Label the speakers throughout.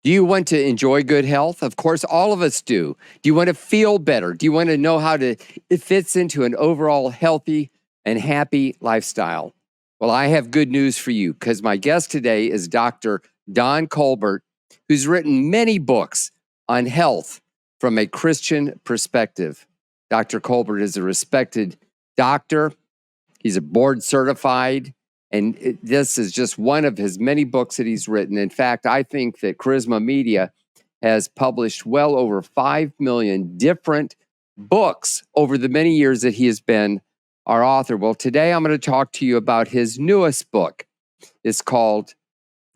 Speaker 1: Do you want to enjoy good health? Of course, all of us do. Do you want to feel better? Do you want to know how it fits into an overall healthy and happy lifestyle? Well, I have good news for you because my guest today is Dr. Don Colbert, who's written many books on health from a Christian perspective. Dr. Colbert is a respected doctor. He's a board certified. And this is just one of his many books that he's written. In fact, I think that Charisma Media has published well over 5 million different books over the many years that he has been our author. Well, today I'm going to talk to you about his newest book. It's called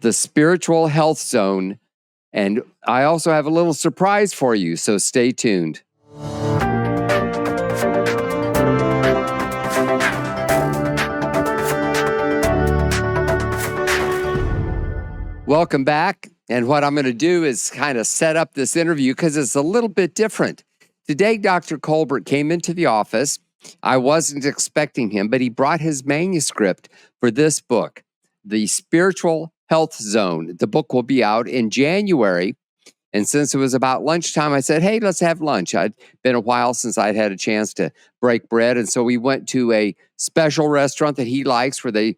Speaker 1: The Spiritual Health Zone. And I also have a little surprise for you, so stay tuned. Welcome back. And what I'm going to do is kind of set up this interview because it's a little bit different. Today, Dr. Colbert came into the office. I wasn't expecting him, but he brought his manuscript for this book, The Spiritual Health Zone. The book will be out in January. And since it was about lunchtime, I said, hey, let's have lunch. I'd been a while since I'd had a chance to break bread. And so we went to a special restaurant that he likes where they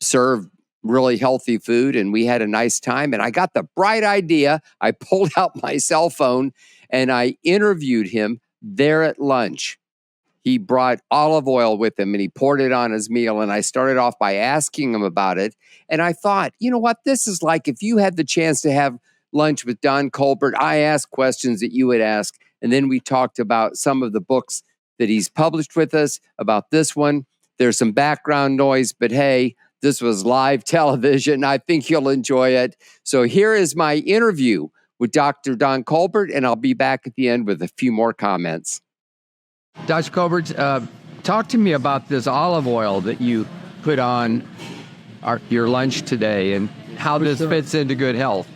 Speaker 1: serve really healthy food, and we had a nice time. And I got the bright idea. I pulled out my cell phone and I interviewed him there at lunch. He brought olive oil with him and he poured it on his meal. And I started off by asking him about it. And I thought, you know what? This is like if you had the chance to have lunch with Don Colbert, I asked questions that you would ask. And then we talked about some of the books that he's published with us, about this one. There's some background noise, but hey, this was live television. I think you'll enjoy it. So here is my interview with Dr. Don Colbert, and I'll be back at the end with a few more comments. Dr. Colbert, talk to me about this olive oil that you put on your lunch today and how this fits into good health.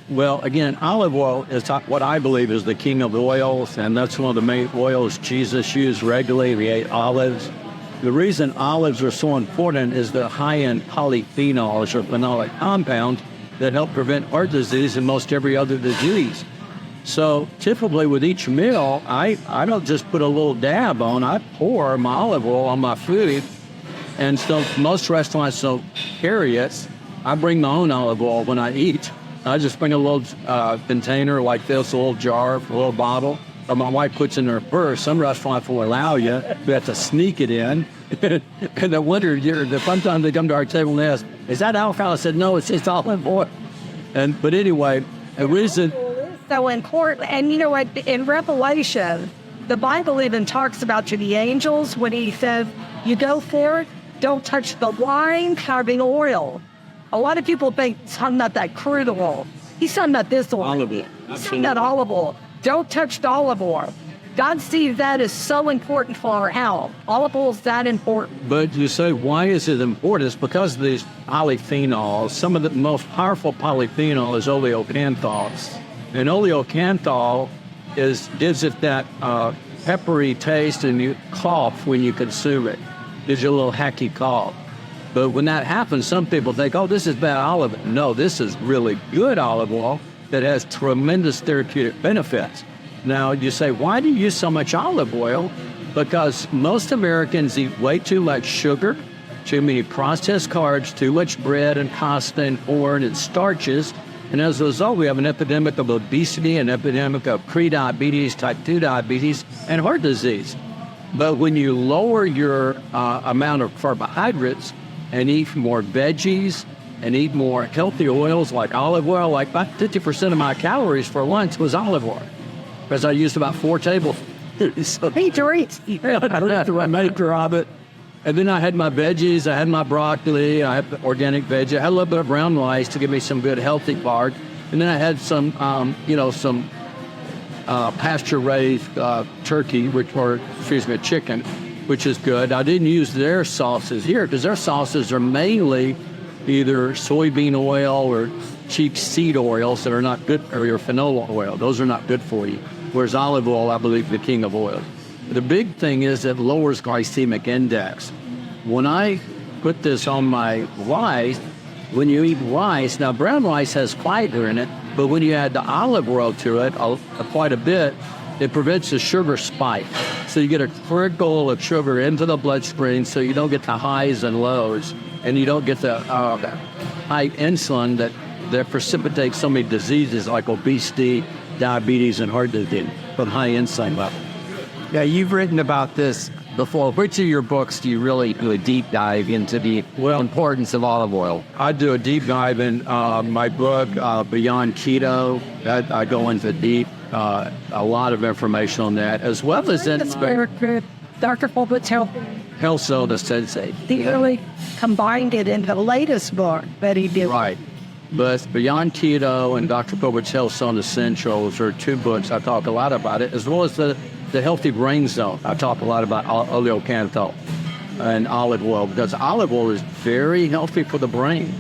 Speaker 2: Well, again, olive oil is what I believe is the king of oils, and that's one of the main oils Jesus used regularly. We ate olives. The reason olives are so important is the high-end polyphenols or phenolic compounds that help prevent heart disease and most every other disease. So typically with each meal, I don't just put a little dab on, I pour my olive oil on my food. And so most restaurants don't carry it. I bring my own olive oil when I eat. I just bring a little container like this, a little jar, a little bottle. Or my wife puts in her purse. Some restaurants will allow you. You have to sneak it in. And I wonder, the fun time they come to our table and ask, is that alcohol? I said, no, it's just olive oil. But anyway, a reason.
Speaker 3: So important. And you know what, in Revelation, the Bible even talks about to the angels when he says, you go forward, don't touch the wine or the oil. A lot of people think he's talking about that crude oil. He's talking about this oil.
Speaker 2: Olive oil.
Speaker 3: He's talking about olive oil. Don't touch the olive oil. God sees that as so important for our health. Olive oil is that important.
Speaker 2: But you say, why is it important? It's because of these polyphenols. Some of the most powerful polyphenol is oleocanthals. And oleocanthal gives it that peppery taste, and you cough when you consume it. Gives you a little hacky cough. But when that happens, some people think, oh, this is bad olive oil. No, this is really good olive oil that has tremendous therapeutic benefits. Now, you say, why do you use so much olive oil? Because most Americans eat way too much sugar, too many processed carbs, too much bread and pasta and corn and starches. And as a result, we have an epidemic of obesity, an epidemic of prediabetes, type 2 diabetes, and heart disease. But when you lower your amount of carbohydrates and eat more veggies, and eat more healthy oils like olive oil, like about 50% of my calories for lunch was olive oil, because I used about 4 tablespoons.
Speaker 3: He drinks.
Speaker 2: I made of it. And then I had my veggies, I had my broccoli, I had organic veggie, I had a little bit of brown rice to give me some good healthy carbs. And then I had some, pasture-raised turkey, chicken, which is good. I didn't use their sauces here because their sauces are mainly either soybean oil or cheap seed oils that are not good, or your canola oil. Those are not good for you. Whereas olive oil, I believe, is the king of oils. The big thing is it lowers glycemic index. When I put this on my rice, when you eat rice, now brown rice has fiber in it, But when you add the olive oil to it, quite a bit, it prevents the sugar spike. So you get a trickle of sugar into the bloodstream, so you don't get the highs and lows, and you don't get the high insulin that precipitates so many diseases like obesity, diabetes, and heart disease from high insulin level.
Speaker 1: Yeah, you've written about this before. Which of your books do you really do a deep dive into the importance of olive oil?
Speaker 2: I do a deep dive in my book, Beyond Keto. I go into deep, a lot of information on that, as well as in
Speaker 3: Dr. Colbert's
Speaker 2: Health Soda Sensei.
Speaker 3: He really combined it in the latest book that he did.
Speaker 2: Right. But Beyond Keto and Dr. Colbert's Health Zone Essentials are two books I talk a lot about it, as well as the Healthy Brain Zone. I talk a lot about oleocanthal and olive oil, because olive oil is very healthy for the brain.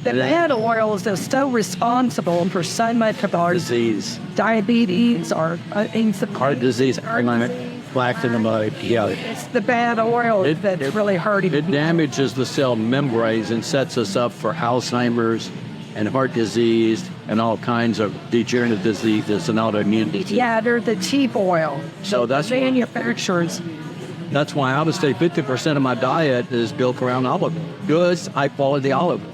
Speaker 3: The bad oils are so responsible for so much of our
Speaker 2: disease,
Speaker 3: diabetes, or
Speaker 2: heart disease, plaque in the mud. Yeah,
Speaker 3: it's the bad oil that's really hurting.
Speaker 2: It damages the cell membranes and sets us up for Alzheimer's and heart disease and all kinds of degenerative diseases and autoimmune disease.
Speaker 3: Yeah, they're the cheap oil.
Speaker 2: So that's
Speaker 3: manufacturers.
Speaker 2: That's why I would say 50% of my diet is built around olive oil. Good, high quality olive oil.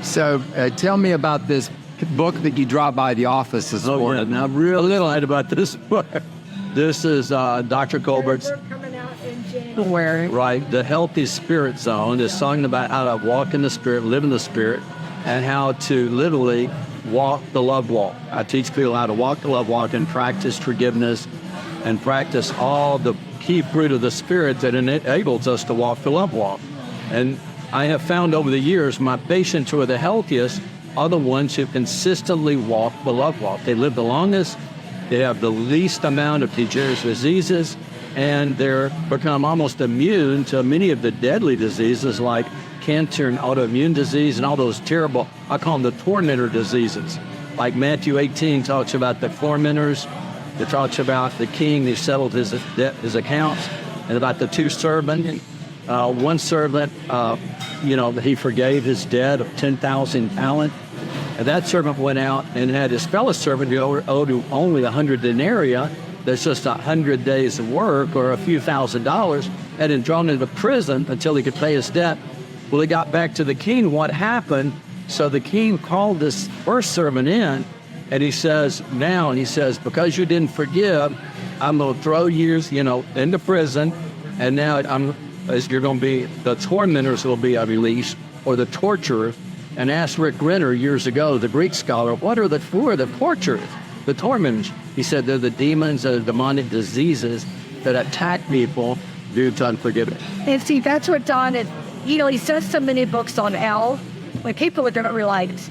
Speaker 1: So tell me about this book that you dropped by the office this morning.
Speaker 2: Yeah. Now, I'm really excited about this book. This is Dr. Colbert's. Right, the Healthy Spirit Zone is talking about how to walk in the Spirit, live in the Spirit, and how to literally walk the love walk. I teach people how to walk the love walk and practice forgiveness and practice all the key fruit of the Spirit that enables us to walk the love walk. And I have found over the years, my patients who are the healthiest are the ones who consistently walk the love walk. They live the longest, they have the least amount of degenerative diseases, and they're become almost immune to many of the deadly diseases like cancer and autoimmune disease and all those terrible, I call them the tormentor diseases. Like Matthew 18 talks about the tormentors, it talks about the king who settled his accounts, and about the two servants. One servant, he forgave his debt of 10,000 talents. And that servant went out and had his fellow servant who owed him only 100 denarii. That's just 100 days of work or a few $1,000s, had him drawn into prison until he could pay his debt. Well, he got back to the king. What happened? So the king called this first servant in, and he says, because you didn't forgive, I'm going to throw you, into prison, and now you're going to be, the tormentors will be released, or the torturers. And asked Rick Renner years ago, the Greek scholar, what are the torturers, the tormentors? He said they're the demons and the demonic diseases that attack people due to unforgiveness.
Speaker 3: And see, that's what Don is. He says so many books on health, when people are going to realize,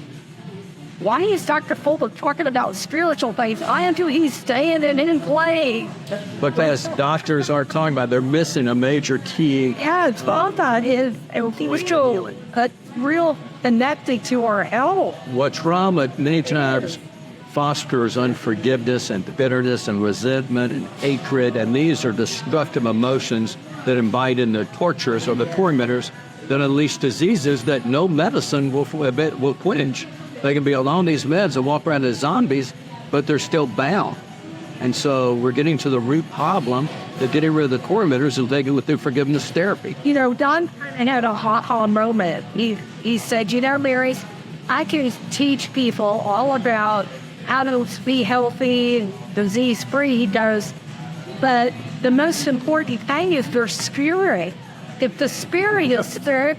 Speaker 3: why is Dr. Colbert talking about spiritual things? Why until he's staying in play?
Speaker 2: Because doctors aren't talking about, they're missing a major key.
Speaker 3: Yeah, it's all that is real connected to our health.
Speaker 2: What trauma many times fosters unforgiveness and bitterness and resentment and hatred, and these are destructive emotions that invite in the torturers or the tormentors that unleash diseases that no medicine will quench. They can be on these meds and walk around as zombies, but they're still bound. And so we're getting to the root problem of getting rid of the tormentors and taking it through forgiveness therapy.
Speaker 3: Don had a ha-ha moment. He said, Mary, I can teach people all about how to be healthy and disease-free. He goes, but the most important thing is their spirit. If the spirit is sick,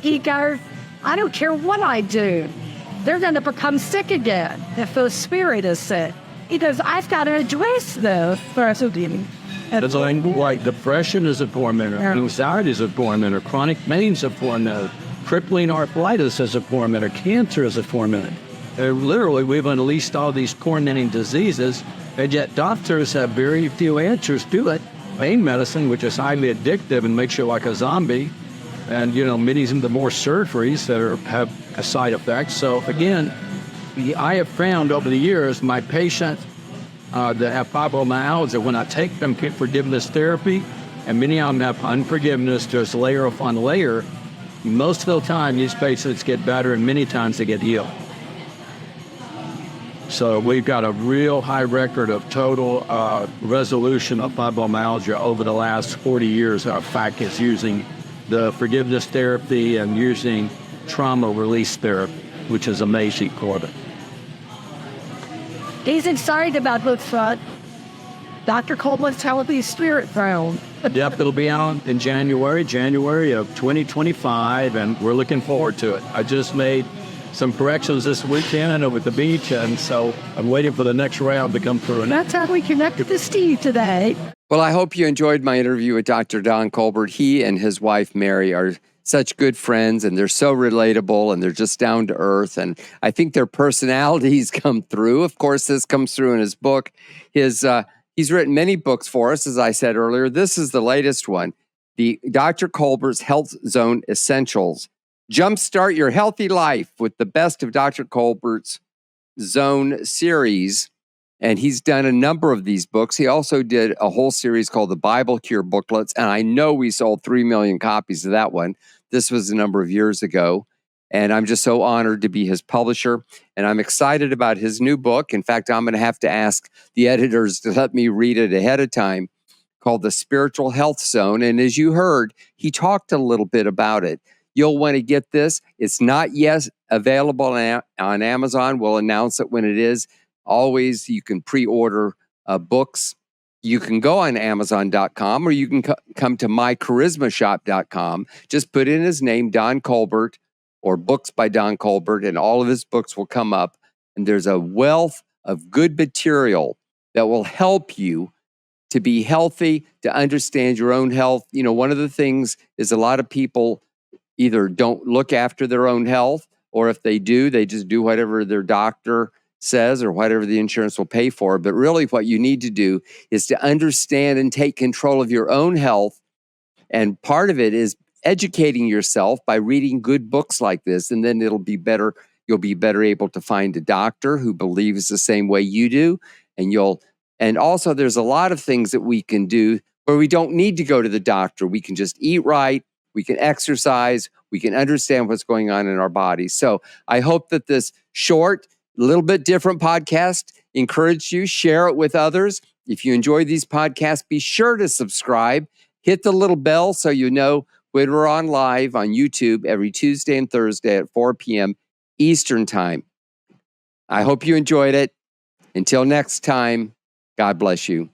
Speaker 3: he goes, I don't care what I do. They're going to become sick again if the spirit is sick. He goes, I've got to address those.
Speaker 2: It's like depression is a tormentor, anxiety is a tormentor, chronic pain is a tormentor, crippling arthritis is a tormentor, cancer is a tormentor. Literally, we've unleashed all these tormenting diseases, and yet doctors have very few answers to it. Pain medicine, which is highly addictive and makes you like a zombie, and many of the more surgeries that have side effects. So again, I have found over the years my patients that have fibromyalgia, when I take them to forgiveness therapy, and many of them have unforgiveness, just layer upon layer, most of the time these patients get better and many times they get healed. So we've got a real high record of total resolution of fibromyalgia over the last 40 years. Our FAC is using the forgiveness therapy and using trauma release therapy, which is amazing, Colbert.
Speaker 3: He's excited about this Dr. Colbert's Healthy Spirit Zone.
Speaker 2: Yep, it'll be out in January of 2025, and we're looking forward to it. I just made some corrections this weekend over at the beach, and so I'm waiting for the next round to come through.
Speaker 3: And that's how we connected to Steve today.
Speaker 1: Well, I hope you enjoyed my interview with Dr. Don Colbert. He and his wife, Mary, are such good friends, and they're so relatable, and they're just down to earth. And I think their personalities come through. Of course, this comes through in his book. He's written many books for us, as I said earlier. This is the latest one, the Dr. Colbert's Health Zone Essentials. Jumpstart your healthy life with the best of Dr. Colbert's Zone series. And he's done a number of these books. He also did a whole series called the Bible Cure Booklets. And I know we sold 3 million copies of that one. This was a number of years ago. And I'm just so honored to be his publisher. And I'm excited about his new book. In fact, I'm going to have to ask the editors to let me read it ahead of time, called The Spiritual Health Zone. And as you heard, he talked a little bit about it. You'll want to get this. It's not yet available on Amazon. We'll announce it when it is. Always, you can pre-order books. You can go on Amazon.com, or you can come to mycharismashop.com. Just put in his name, Don Colbert, or Books by Don Colbert, and all of his books will come up. And there's a wealth of good material that will help you to be healthy, to understand your own health. You know, one of the things is a lot of people either don't look after their own health, or if they do, they just do whatever their doctor says or whatever the insurance will pay for. But really what you need to do is to understand and take control of your own health. And part of it is educating yourself by reading good books like this, and then it'll be better. You'll be better able to find a doctor who believes the same way you do. And also there's a lot of things that we can do where we don't need to go to the doctor. We can just eat right. We can exercise. We can understand what's going on in our bodies. So I hope that this short, little bit different podcast encouraged you. Share it with others. If you enjoy these podcasts, be sure to subscribe. Hit the little bell so you know when we're on live on YouTube every Tuesday and Thursday at 4 p.m. Eastern Time. I hope you enjoyed it. Until next time, God bless you.